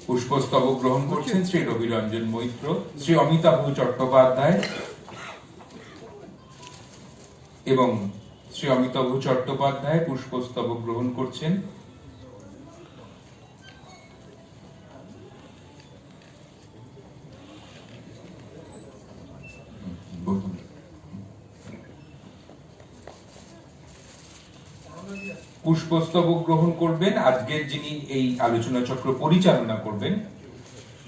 পুষ্পস্তবক গ্রহণ করছেন শ্রী রবিরঞ্জন মৈত্র, শ্রী অমিতাভ চট্টোপাধ্যায় এবং শ্রী অমিতাভ চট্টোপাধ্যায় পুষ্পস্তবক গ্রহণ করছেন। পুষ্পস্তবক গ্রহণ করবেন আজকের যিনি এই আলোচনা চক্র পরিচালনা করবেন,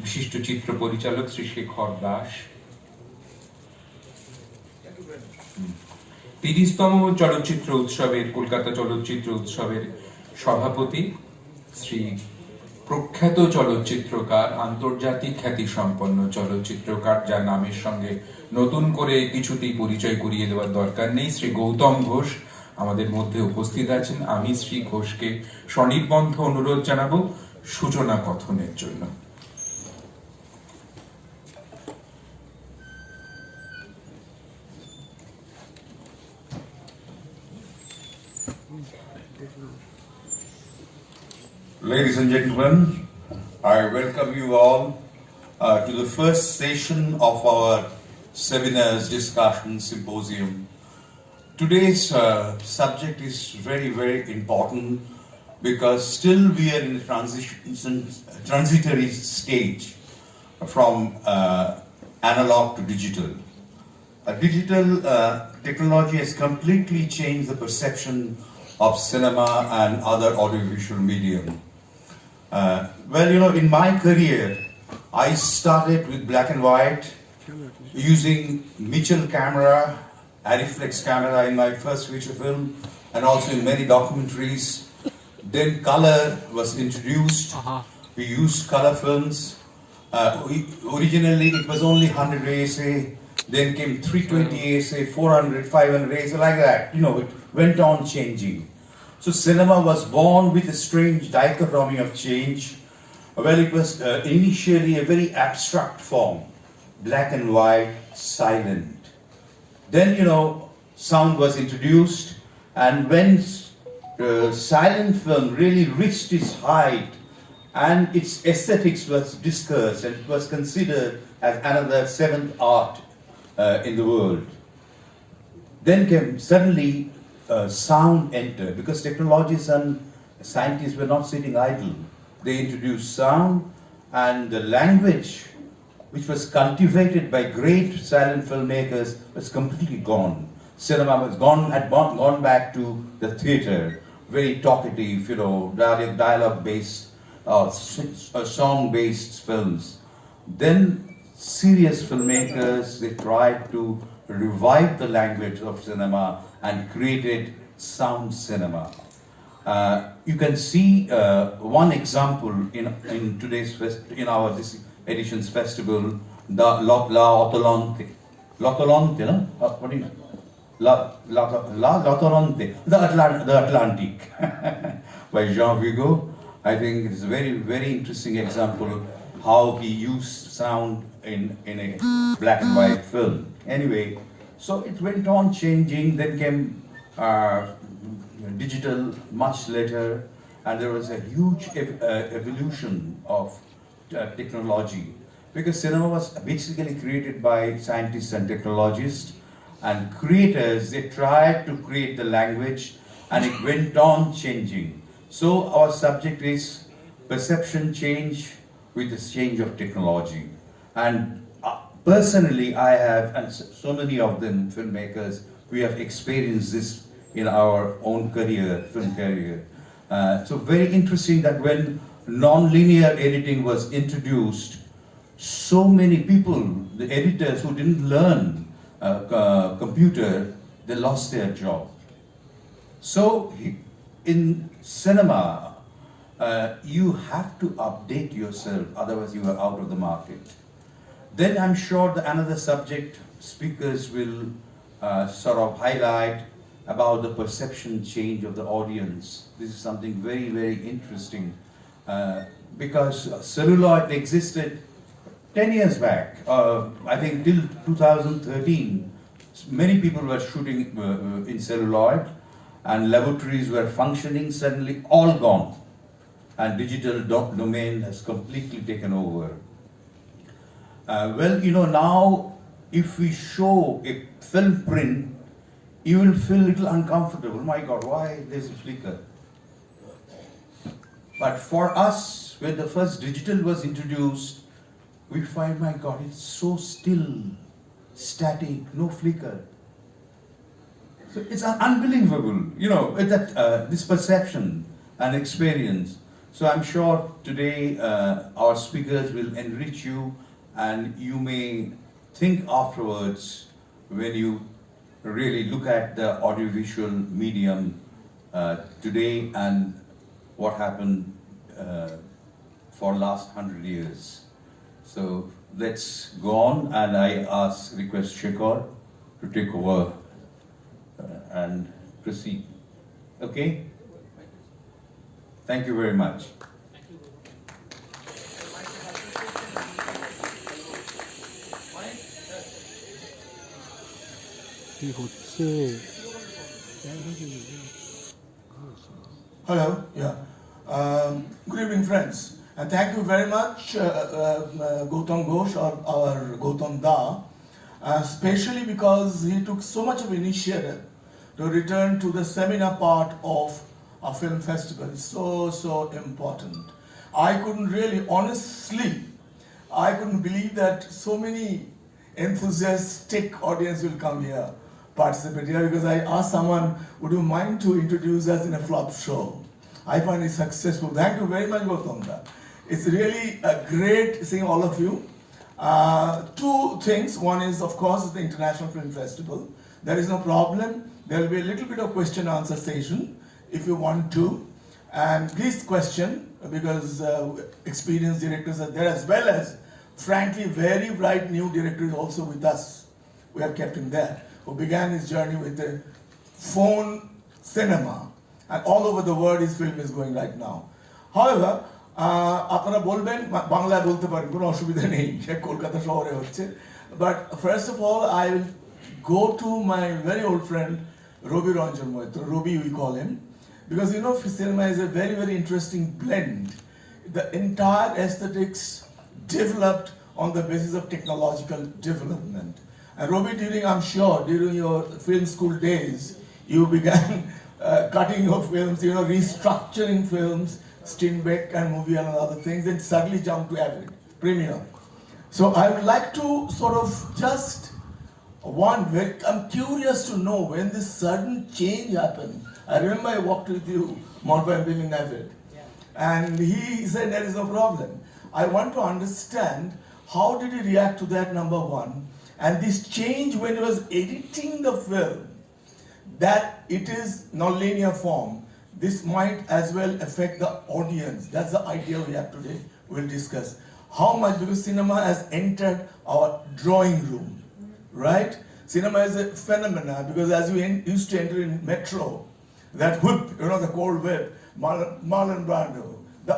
বিশিষ্ট চিত্র পরিচালক শ্রী শেখর দাস। 30তম চলচ্চিত্র উৎসবের, কলকাতা চলচ্চিত্র উৎসবের সভাপতি শ্রী প্রখ্যাত চলচ্চিত্রকার, আন্তর্জাতিক খ্যাতি সম্পন্ন চলচ্চিত্রকার, যার নামের সঙ্গে নতুন করে কিছুতেই পরিচয় করিয়ে দেওয়ার দরকার নেই, শ্রী গৌতম ঘোষ আমাদের মধ্যে উপস্থিত আছেন। আমি শ্রী ঘোষকে স্বনির্বন্ধ অনুরোধ জানাবো সূচনা কথনের জন্য। Ladies and gentlemen, I welcome you all to the first session of our seminars, discussion, symposium. Today's subject is very, very important because still we are in the transitory stage from analog to digital. Digital technology has completely changed the perception of cinema and other audiovisual medium. Well, you know, in my career, I started with black and white, using Mitchell camera, Ariflex camera in my first feature film, and also in many documentaries. Then color was introduced. We used color films. Originally, it was only 100 ASA. Then came 320 ASA, 400, 500 ASA, like that. You know, it went on changing. So cinema was born with a strange dichotomy of change. Well, it was initially a very abstract form, black and white, silent. Then, you know, sound was introduced, and when silent film really reached its height and its aesthetics was discussed and it was considered as another seventh art in the world. Then came suddenly sound entered, because technologists and scientists were not sitting idle. They introduced sound, and the language which was cultivated by great silent filmmakers was completely gone. Cinema was gone back to the theater, very talkative, you know, dialogue-based, song-based films. Then serious filmmakers, they tried to revive the language of cinema and created sound cinema. You can see one example in today's in our this edition's festival, the L'Otolante, no? What is L'Otolante, the Atlantic, by Jean Vigo. I think it's a very, very interesting example how he used sound in a black and white film. Anyway, so it went on changing. Then came digital much later, and there was a huge evolution of technology, because cinema was basically created by scientists and technologists, and creators, they tried to create the language, and it went on changing. So our subject is perception change with the change of technology. And personally, I have, and so many of them filmmakers, we have experienced this in our own career, film career. So very interesting that when non-linear editing was introduced, so many people, the editors who didn't learn computer, they lost their job. So in cinema, you have to update yourself, otherwise you are out of the market. Then I'm sure that another subject speakers will sort of highlight about the perception change of the audience. This is something very, very interesting, because celluloid existed 10 years back. I think till 2013, many people were shooting in celluloid, and laboratories were functioning, suddenly all gone. and digital domain has completely taken over. Well, you know, now if we show a film print, you will feel a little uncomfortable. My God, why there's a flicker? But for us, when the first digital was introduced, we find, my God, it's so still, static, no flicker. So it's unbelievable, you know, that this perception and experience. So I'm sure today our speakers will enrich you, and you may think afterwards when you really look at the audiovisual medium today and what happened for last 100 years. So let's go on, and I request Shekhar to take over and proceed. Okay? Thank you very much. Hello, yeah. Good evening, friends. And thank you very much, Gautam Ghosh, or our Gautam Da, especially because he took so much of initiative to return to the seminar part of a film festival. It's so important. I couldn't really, honestly, I couldn't believe that so many enthusiastic audience will come here, participate here, because I asked someone, would you mind to introduce us in a flop show? I find it successful. Thank you very much, Gautam Da. It's really great seeing all of you. Two things. One is, of course, the International Film Festival. There is no problem. There will be a little bit of question-answer session if you want to. And please question, because experienced directors are there, as well as, frankly, very bright new director is also with us. We have kept him there, who began his journey with the phone cinema. And all over the world his film is going right now. However, আপনারা বলবেন বাংলায় বলতে পারেন, কোনো অসুবিধা নেই, কলকাতা শহরে হচ্ছে। But first of all, I will go to my very old friend Robi Ranjan Moitra, Robi we call him, because you know cinema is a very interesting blend. The entire aesthetics developed on the basis of technological development. And Robi, I'm sure during your film school days, you began cutting of films, you know, restructuring films, Steinbeck and movie and other things, then suddenly jump to Avid, Premiere. So I would like to sort of just I'm curious to know when this sudden change happened. I remember I walked with you, Morpa in Avid, and he said there is no problem. I want to understand how did he react to that, number one, and this change when he was editing the film, that it is non-linear form. This might as well affect the audience. That's the idea we have today. We'll discuss how much, because cinema has entered our drawing room, right? Cinema is a phenomenon, because as we used to enter in Metro, that whip, you know, the cold whip, Marlon Brando, the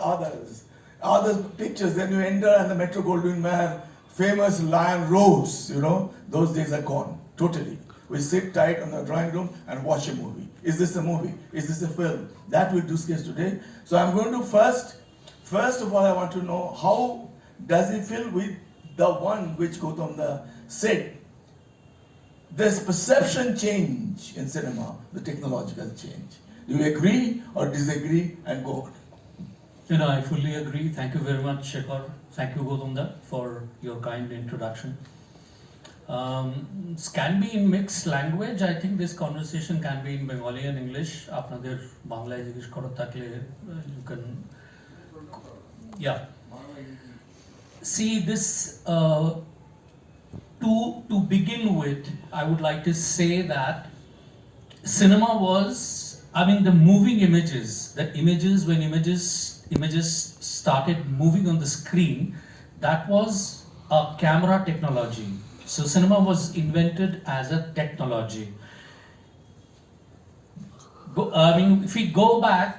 other pictures, then you enter and the Metro Goldwyn Mayer, famous lion roars, you know, those days are gone, totally. We sit tight on the drawing room and watch a movie. Is this a movie? Is this a film? That we'll discuss today. So I'm going to first of all, I want to know how does he feel with the one which Gautam said. There's perception change in cinema, the technological change. Do you agree or disagree? And go on. You know, I fully agree. Thank you very much, Shekhar. Thank you, Gautam, for your kind introduction. Can be in mixed language. I think this conversation can be in Bengali and English. আপনাদের বাংলায় জিজ্ঞেস করার থাকলে you can, yeah. See this, to begin with, I would like to say that cinema was, I mean, the moving images, when images started moving on the screen, that was a camera technology. So cinema was invented as a technology. I mean, if we go back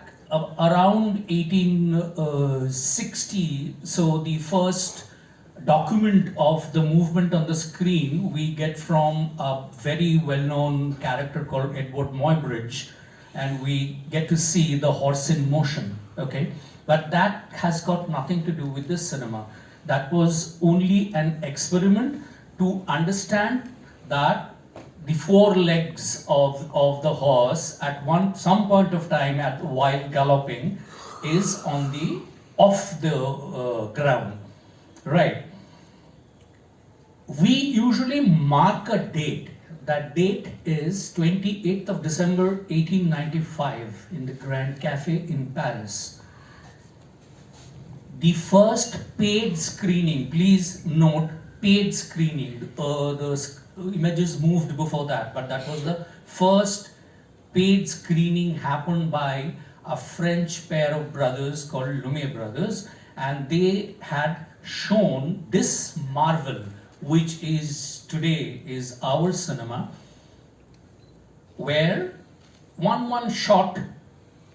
around 1860, so the first document of the movement on the screen we get from a very well-known character called Edward Muybridge, and we get to see the horse in motion, okay? But that has got nothing to do with the cinema. That was only an experiment to understand that the four legs of the horse at some point of time while galloping is off the ground, right? We usually mark a date. That date is 28th of December 1895 in the Grand Café in Paris. The first paid screening, please note, paid screening. The images moved before that, but that was the first paid screening happened by a French pair of brothers called Lumiere brothers, and they had shown this marvel, which is today is our cinema, where one shot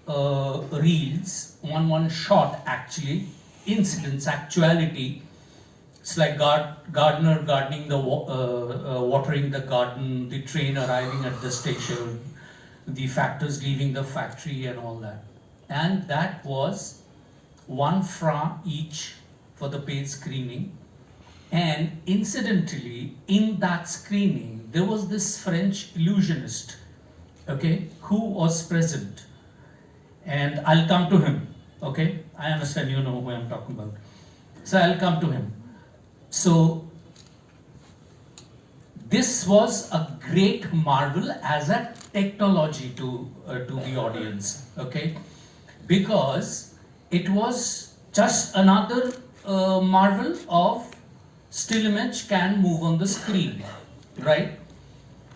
reels, one shot actually, incidents, actuality. It's like gardener gardening watering the garden, the train arriving at the station, the factors leaving the factory and all that. And that was £1 each for the paid screening. And incidentally, in that screening, there was this French illusionist, okay, who was present. And I'll come to him, okay? I understand you know who I'm talking about. So I'll come to him. So this was a great marvel as a technology to the audience, okay? Because it was just another marvel of still image can move on the screen, right?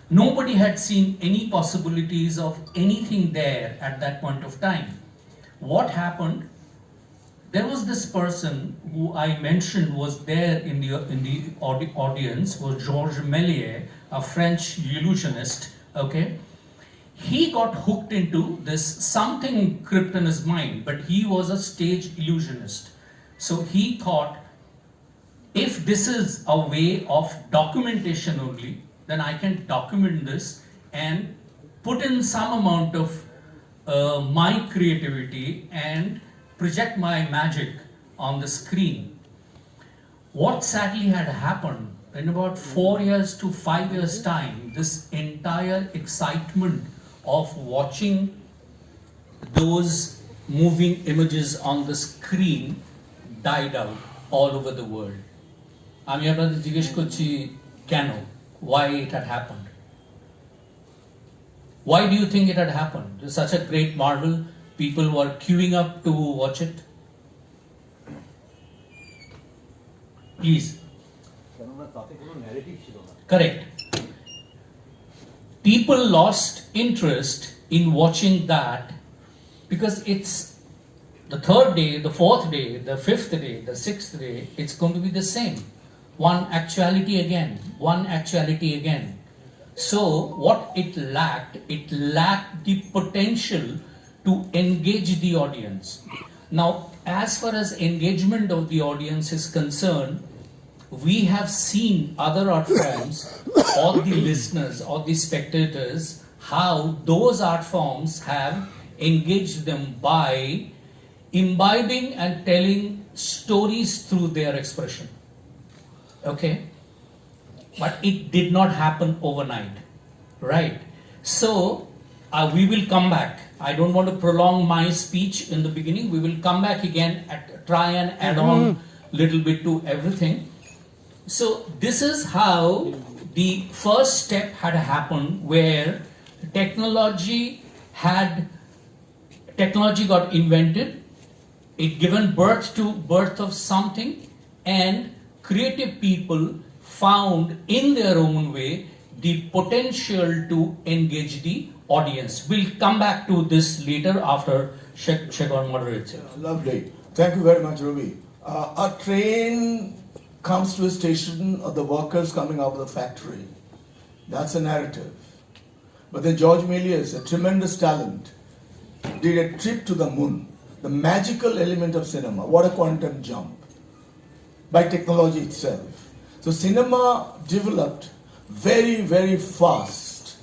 Nobody had seen any possibilities of anything there at that point of time. What happened? There was this person who I mentioned was there in the audience, was Georges Méliès, a French illusionist, okay? He got hooked into this something crept in his mind, but he was a stage illusionist. So he thought, if this is a way of documentation only, then I can document this and put in some amount of my creativity and project my magic on the screen. What sadly had happened, in about 4 years to 5 years time, this entire excitement of watching those moving images on the screen died out all over the world. আমি আপনাদের জিজ্ঞেস করছি কেন, why it had happened. Why do you think it had happened? It was such a great marvel. People were queuing up to watch it. Please. Correct. People lost interest in watching that because it's the third day, the fourth day, the fifth day, the sixth day, it's going to be the same. One actuality again, one actuality again. So what it lacked the potential to engage the audience. Now, as far as engagement of the audience is concerned, we have seen other art forms or the listeners or the spectators, how those art forms have engaged them by imbibing and telling stories through their expression. Okay? But it did not happen overnight, right? So, we will come back. I don't want to prolong my speech in the beginning. We will come back again and try and add on little bit to everything. So this is how the first step had happened, where technology got invented, it given birth of something, and creative people found in their own way the potential to engage the audience. We'll come back to this later after Shekhar moderates it. Lovely. Thank you very much, Ruby. A train comes to a station of the workers coming out of the factory. That's a narrative. But then George Méliès, a tremendous talent, did a trip to the moon. The magical element of cinema. What a quantum jump by technology itself. So cinema developed very, very fast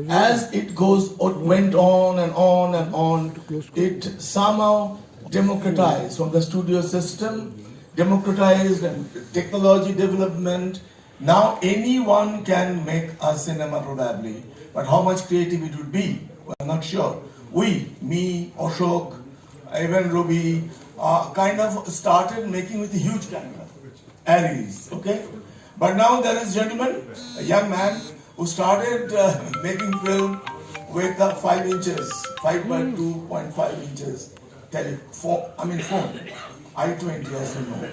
As it went on and on and on, it somehow democratized from the studio system, democratized and technology development. Now anyone can make a cinema probably, but how much creative it would be, we're not sure. Me, Ashok, even Ruby, kind of started making with a huge camera, Aries, okay? But now there is a gentleman, a young man, who started making film with 5 inches, 5 by 2.5 inches phone, I20 as you know.